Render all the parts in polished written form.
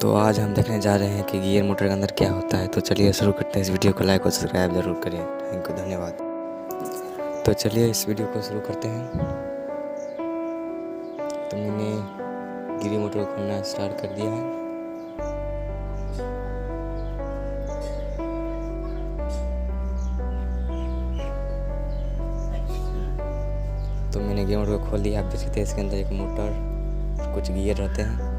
तो आज हम देखने जा रहे हैं कि गियर मोटर के अंदर क्या होता है। तो चलिए शुरू करते हैं। इस वीडियो को लाइक और सब्सक्राइब ज़रूर करें। थैंक यू, धन्यवाद। तो चलिए इस वीडियो को शुरू करते हैं। तो मैंने गियर मोटर को खोलना स्टार्ट कर दिया है। तो मैंने गियर मोटर को खोल दिया। आप देख सकते हैं इसके अंदर एक मोटर, कुछ गियर रहते हैं।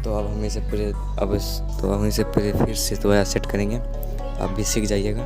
तो अब हम इसे पूरे फिर से दोबारा सेट करेंगे। आप भी सीख जाइएगा।